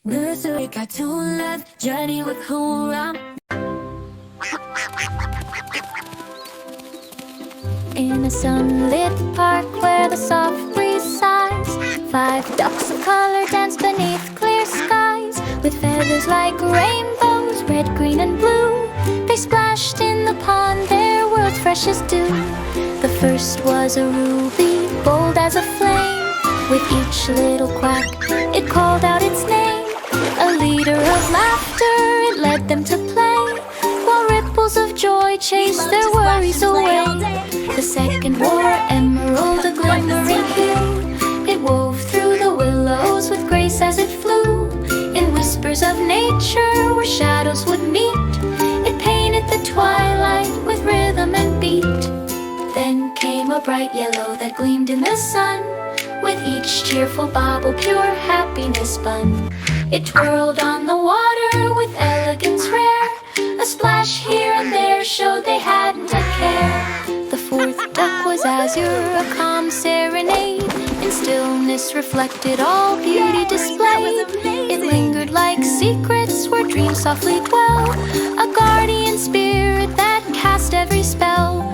Nursery cartoon love journey with Hooram. In a sunlit park where the soft breeze sighs, 5 ducks of color dance beneath clear skies. With feathers like rainbows, red, green and blue, they splashed in the pond, their world's fresh as dew. The first was a ruby, bold as a flame. With each little quack, it called out its name. A leader of laughter, it led them to play, while ripples of joy chased their worries away. The second wore emerald, a glimmering hue. It wove through the willows with grace as it flew. In whispers of nature where shadows would meet, it painted the twilight with rhythm and beat. Then came a bright yellow that gleamed in the sun. With each cheerful bobble, pure happiness spun. It twirled on the water with elegance rare. A splash here and there showed they hadn't a care. The fourth duck was azure, a calm serenade. In stillness reflected all beauty displayed. It lingered like secrets where dreams softly dwell, a guardian spirit that cast every spell.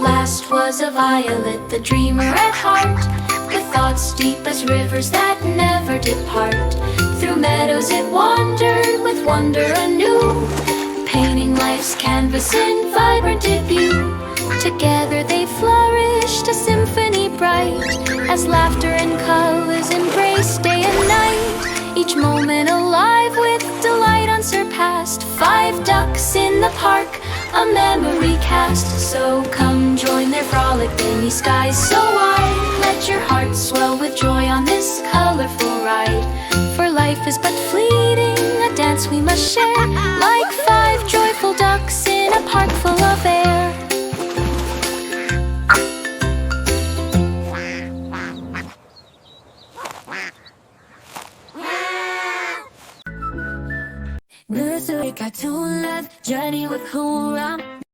Last was a violet, the dreamer at heart, with thoughts deep as rivers that never depart. Through meadows it wandered with wonder anew, painting life's canvas in vibrant debut. Together they flourished, a symphony bright, as laughter and colors embraced day and night. Each moment alive with delight unsurpassed. 5 ducks in the park, a memory cast. So come join their frolic beneath skies so wide. Let your heart swell with joy on this colorful ride. For life is but fleeting, a dance we must share, like 5 joyful ducks in a park full of air. Nursery cartoon love journey with Hooram.